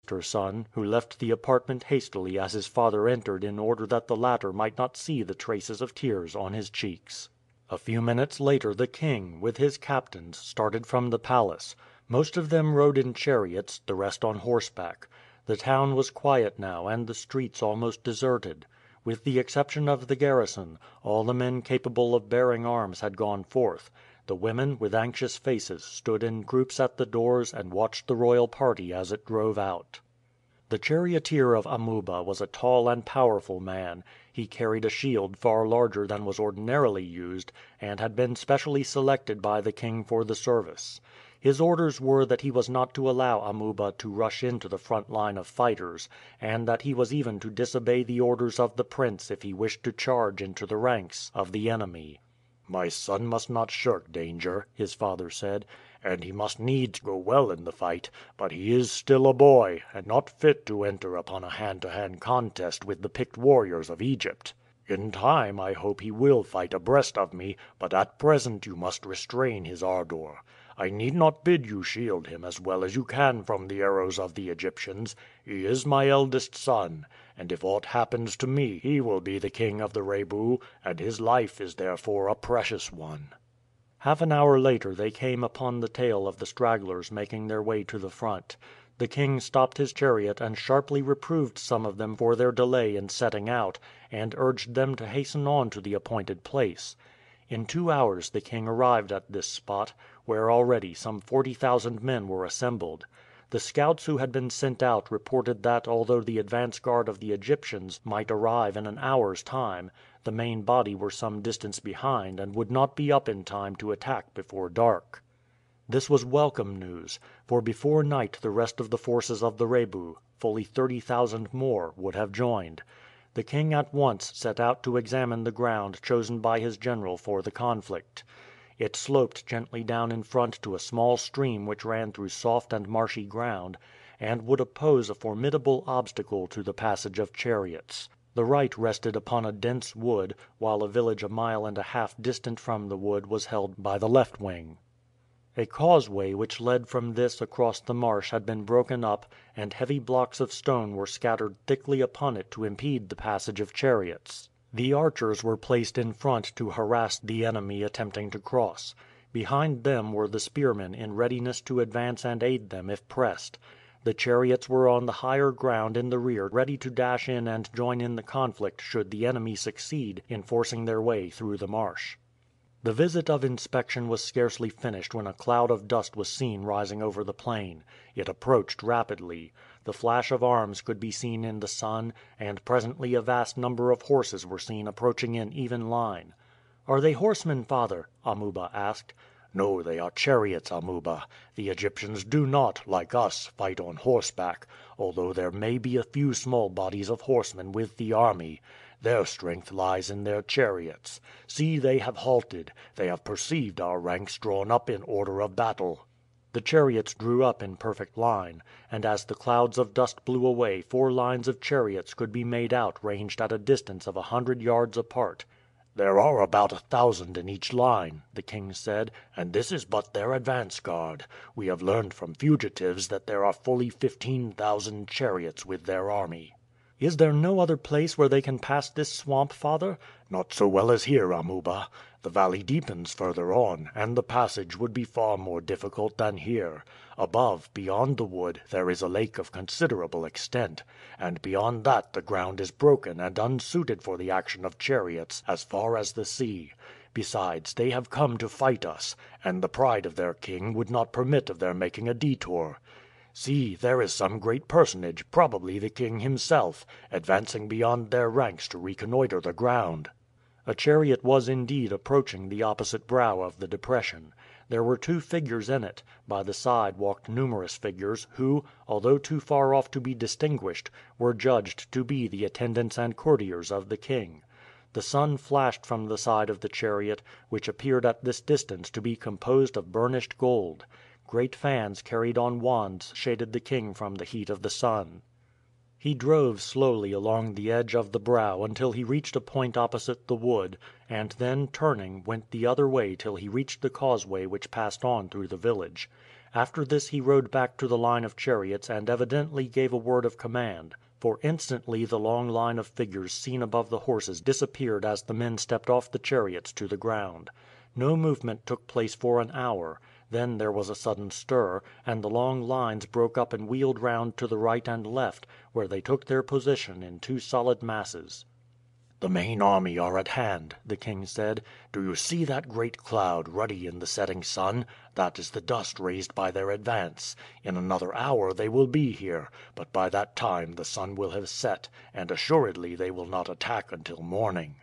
her son, who left the apartment hastily as his father entered in order that the latter might not see the traces of tears on his cheeks. A few minutes later the king, with his captains, started from the palace. Most of them rode in chariots, the rest on horseback. The town was quiet now and the streets almost deserted. With the exception of the garrison, all the men capable of bearing arms had gone forth. The women, with anxious faces, stood in groups at the doors and watched the royal party as it drove out. The charioteer of Amuba was a tall and powerful man. He carried a shield far larger than was ordinarily used, and had been specially selected by the king for the service. His orders were that he was not to allow Amuba to rush into the front line of fighters, and that he was even to disobey the orders of the prince if he wished to charge into the ranks of the enemy. "My son must not shirk danger," his father said, "and he must needs go well in the fight; but he is still a boy, and not fit to enter upon a hand-to-hand contest with the picked warriors of Egypt. In time I hope he will fight abreast of me, but at present you must restrain his ardor. I need not bid you shield him as well as you can from the arrows of the Egyptians. He is my eldest son, and if aught happens to me he will be the king of the Rebu, and his life is therefore a precious one." Half an hour later they came upon the tail of the stragglers making their way to the front. The king stopped his chariot and sharply reproved some of them for their delay in setting out, and urged them to hasten on to the appointed place. In 2 hours the king arrived at this spot, where already some 40,000 men were assembled. The scouts who had been sent out reported that although the advance guard of the Egyptians might arrive in an hour's time, the main body were some distance behind and would not be up in time to attack before dark. This was welcome news, for before night the rest of the forces of the Rebu, fully 30,000 more, would have joined. The king at once set out to examine the ground chosen by his general for the conflict. It sloped gently down in front to a small stream which ran through soft and marshy ground, and would oppose a formidable obstacle to the passage of chariots. The right rested upon a dense wood, while a village a mile and a half distant from the wood was held by the left wing. A causeway which led from this across the marsh had been broken up, and heavy blocks of stone were scattered thickly upon it to impede the passage of chariots. The archers were placed in front to harass the enemy attempting to cross. Behind them were the spearmen in readiness to advance and aid them if pressed. The chariots were on the higher ground in the rear ready to dash in and join in the conflict should the enemy succeed in forcing their way through the marsh. The visit of inspection was scarcely finished when a cloud of dust was seen rising over the plain. It approached rapidly. The flash of arms could be seen in the sun, and presently a vast number of horses were seen approaching in even line. "Are they horsemen, father?" Amuba asked. "No, they are chariots, Amuba. The Egyptians do not, like us, fight on horseback, although there may be a few small bodies of horsemen with the army. Their strength lies in their chariots. See, they have halted. They have perceived our ranks drawn up in order of battle." The chariots drew up in perfect line, and as the clouds of dust blew away 4 lines of chariots could be made out ranged at a distance of 100 yards apart. "There are about 1,000 in each line," the king said, "and this is but their advance guard. We have learned from fugitives that there are fully 15,000 chariots with their army." "Is there no other place where they can pass this swamp, father?" "Not so well as here, Amuba. The valley deepens further on, and the passage would be far more difficult than here. Above, beyond the wood, there is a lake of considerable extent, and beyond that the ground is broken and unsuited for the action of chariots as far as the sea. Besides, they have come to fight us, and the pride of their king would not permit of their making a detour. See, there is some great personage, probably the king himself, advancing beyond their ranks to reconnoiter the ground." A chariot was indeed approaching the opposite brow of the depression. There were 2 figures in it; by the side walked numerous figures, who, although too far off to be distinguished, were judged to be the attendants and courtiers of the king. The sun flashed from the side of the chariot, which appeared at this distance to be composed of burnished gold. Great fans carried on wands shaded the king from the heat of the sun. He drove slowly along the edge of the brow until he reached a point opposite the wood, and then, turning, went the other way till he reached the causeway which passed on through the village. After this he rode back to the line of chariots and evidently gave a word of command, for instantly the long line of figures seen above the horses disappeared as the men stepped off the chariots to the ground. No movement took place for an hour. Then there was a sudden stir, and the long lines broke up and wheeled round to the right and left, where they took their position in two solid masses. "The main army are at hand," the king said. "Do you see that great cloud, ruddy in the setting sun? That is the dust raised by their advance. In another hour they will be here, but by that time the sun will have set, and assuredly they will not attack until morning."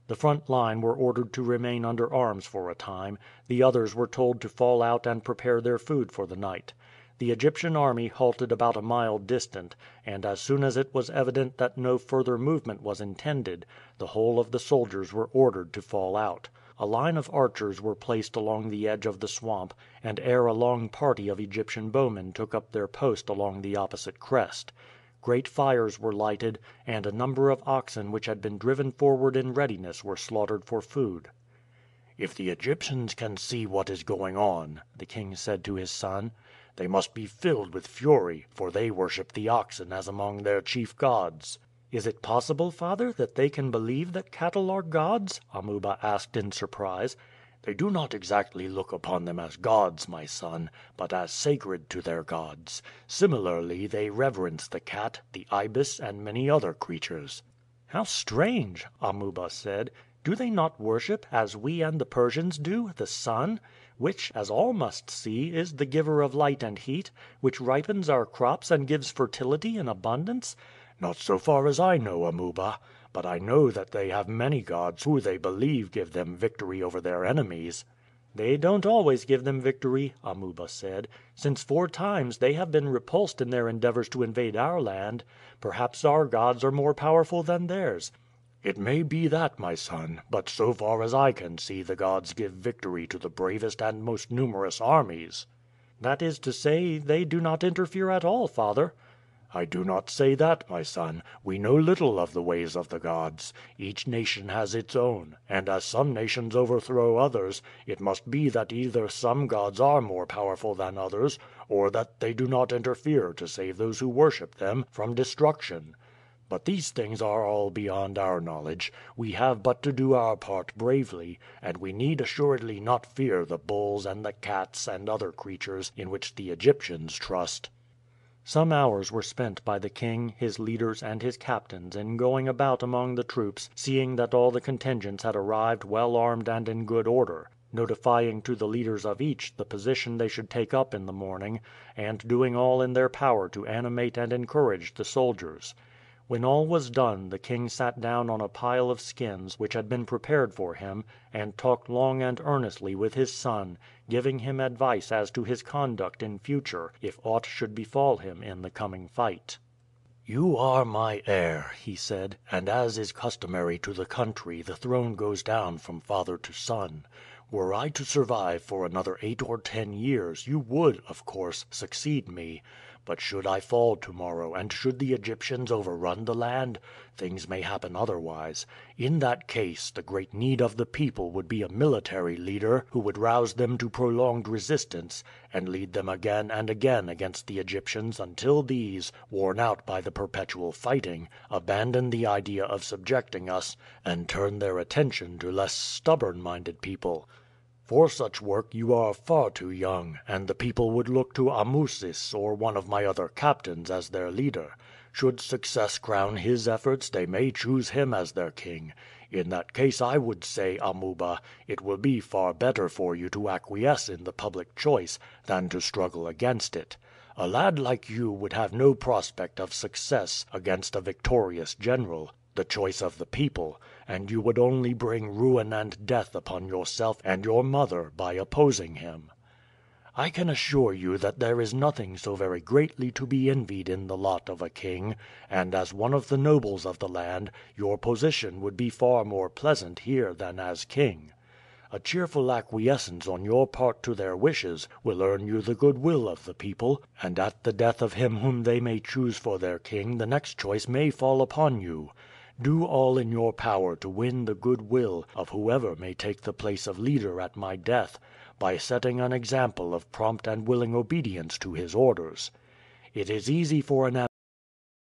The front line were ordered to remain under arms for a time, the others were told to fall out and prepare their food for the night. The Egyptian army halted about a mile distant, and as soon as it was evident that no further movement was intended, the whole of the soldiers were ordered to fall out. A line of archers were placed along the edge of the swamp, and ere a long party of Egyptian bowmen took up their post along the opposite crest. Great fires were lighted, and a number of oxen which had been driven forward in readiness were slaughtered for food. "If the Egyptians can see what is going on," the king said to his son, "they must be filled with fury, for they worship the oxen as among their chief gods." "Is it possible, father, that they can believe that cattle are gods?" Amuba asked in surprise. "They do not exactly look upon them as gods, my son, but as sacred to their gods. Similarly they reverence the cat, the ibis, and many other creatures." "How strange!" Amuba said. "Do they not worship, as we and the Persians do, the sun, which, as all must see, is the giver of light and heat, which ripens our crops and gives fertility in abundance?" "Not so far as I know, Amuba. But I know that they have many gods who they believe give them victory over their enemies." "They don't always give them victory," Amuba said. "Since 4 times they have been repulsed in their endeavors to invade our land. Perhaps our gods are more powerful than theirs." "It may be that, my son; but so far as I can see the gods give victory to the bravest and most numerous armies." "That is to say, they do not interfere at all, father." "I do not say that, my son. We know little of the ways of the gods. Each nation has its own, and as some nations overthrow others, it must be that either some gods are more powerful than others, or that they do not interfere to save those who worship them from destruction. But these things are all beyond our knowledge. We have but to do our part bravely, and we need assuredly not fear the bulls and the cats and other creatures in which the Egyptians trust." Some hours were spent by the king, his leaders, and his captains in going about among the troops, seeing that all the contingents had arrived well armed and in good order, notifying to the leaders of each the position they should take up in the morning, and doing all in their power to animate and encourage the soldiers. When all was done the king sat down on a pile of skins which had been prepared for him, and talked long and earnestly with his son, giving him advice as to his conduct in future if aught should befall him in the coming fight. "You are my heir," he said, "and as is customary to the country the throne goes down from father to son. Were I to survive for another 8 or 10 years you would, of course, succeed me. But should I fall tomorrow and should the Egyptians overrun the land, things may happen otherwise. In that case the great need of the people would be a military leader who would rouse them to prolonged resistance, and lead them again and again against the Egyptians until these, worn out by the perpetual fighting, abandon the idea of subjecting us and turn their attention to less stubborn-minded people. For such work you are far too young, and the people would look to Amusis or one of my other captains as their leader. Should success crown his efforts they may choose him as their king. In that case I would say, Amuba, it will be far better for you to acquiesce in the public choice than to struggle against it. A lad like you would have no prospect of success against a victorious general, the choice of the people, and you would only bring ruin and death upon yourself and your mother by opposing him. I can assure you that there is nothing so very greatly to be envied in the lot of a king, and as one of the nobles of the land your position would be far more pleasant here than as king. A cheerful acquiescence on your part to their wishes will earn you the goodwill of the people, and at the death of him whom they may choose for their king the next choice may fall upon you. Do all in your power to win the goodwill of whoever may take the place of leader at my death, by setting an example of prompt and willing obedience to his orders. It is easy for an